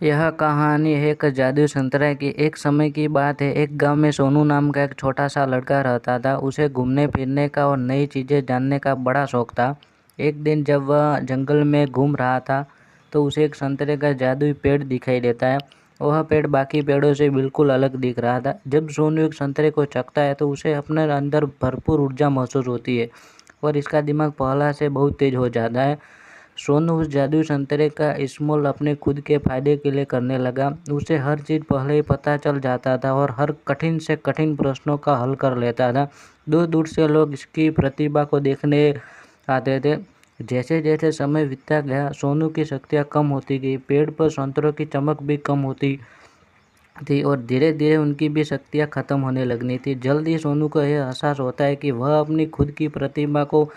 यह कहानी है एक जादुई संतरे की। एक समय की बात है, एक गांव में सोनू नाम का एक छोटा सा लड़का रहता था। उसे घूमने फिरने का और नई चीज़ें जानने का बड़ा शौक था। एक दिन जब वह जंगल में घूम रहा था तो उसे एक संतरे का जादुई पेड़ दिखाई देता है। वह पेड़ बाकी पेड़ों से बिल्कुल अलग दिख रहा था। जब सोनू एक संतरे को चखता है तो उसे अपने अंदर भरपूर ऊर्जा महसूस होती है और इसका दिमाग पहला से बहुत तेज हो जाता है। सोनू उस जादुई संतरे का इस्तेमाल अपने खुद के फायदे के लिए करने लगा। उसे हर चीज़ पहले ही पता चल जाता था और हर कठिन से कठिन प्रश्नों का हल कर लेता था। दूर दूर से लोग इसकी प्रतिभा को देखने आते थे। जैसे जैसे समय बीतता गया, सोनू की शक्तियाँ कम होती गई, पेड़ पर संतरों की चमक भी कम होती थी और धीरे धीरे उनकी भी शक्तियाँ खत्म होने लगनी थी। जल्द ही सोनू को यह एहसास होता है कि वह अपनी खुद की प्रतिभा को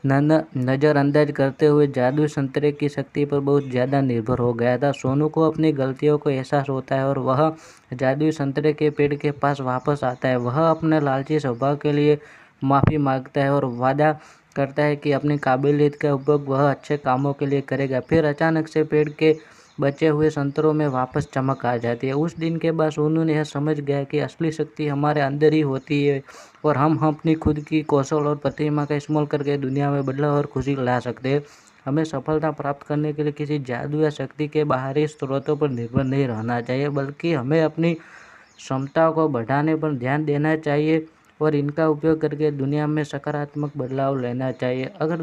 नज़रअंदाज करते हुए जादुई संतरे की शक्ति पर बहुत ज़्यादा निर्भर हो गया था। सोनू को अपनी गलतियों को एहसास होता है और वह जादुई संतरे के पेड़ के पास वापस आता है। वह अपने लालची स्वभाव के लिए माफ़ी मांगता है और वादा करता है कि अपनी काबिलियत का उपयोग वह अच्छे कामों के लिए करेगा। फिर अचानक से पेड़ के बचे हुए संतरों में वापस चमक आ जाती है। उस दिन के बाद सोनू ने यह समझ गया कि असली शक्ति हमारे अंदर ही होती है और हम अपनी खुद की कौशल और प्रतिभा का इस्तेमाल करके दुनिया में बदलाव और खुशी ला सकते हैं। हमें सफलता प्राप्त करने के लिए किसी जादू या शक्ति के बाहरी स्रोतों पर निर्भर नहीं रहना चाहिए, बल्कि हमें अपनी क्षमताओं को बढ़ाने पर ध्यान देना चाहिए और इनका उपयोग करके दुनिया में सकारात्मक बदलाव लेना चाहिए। अगर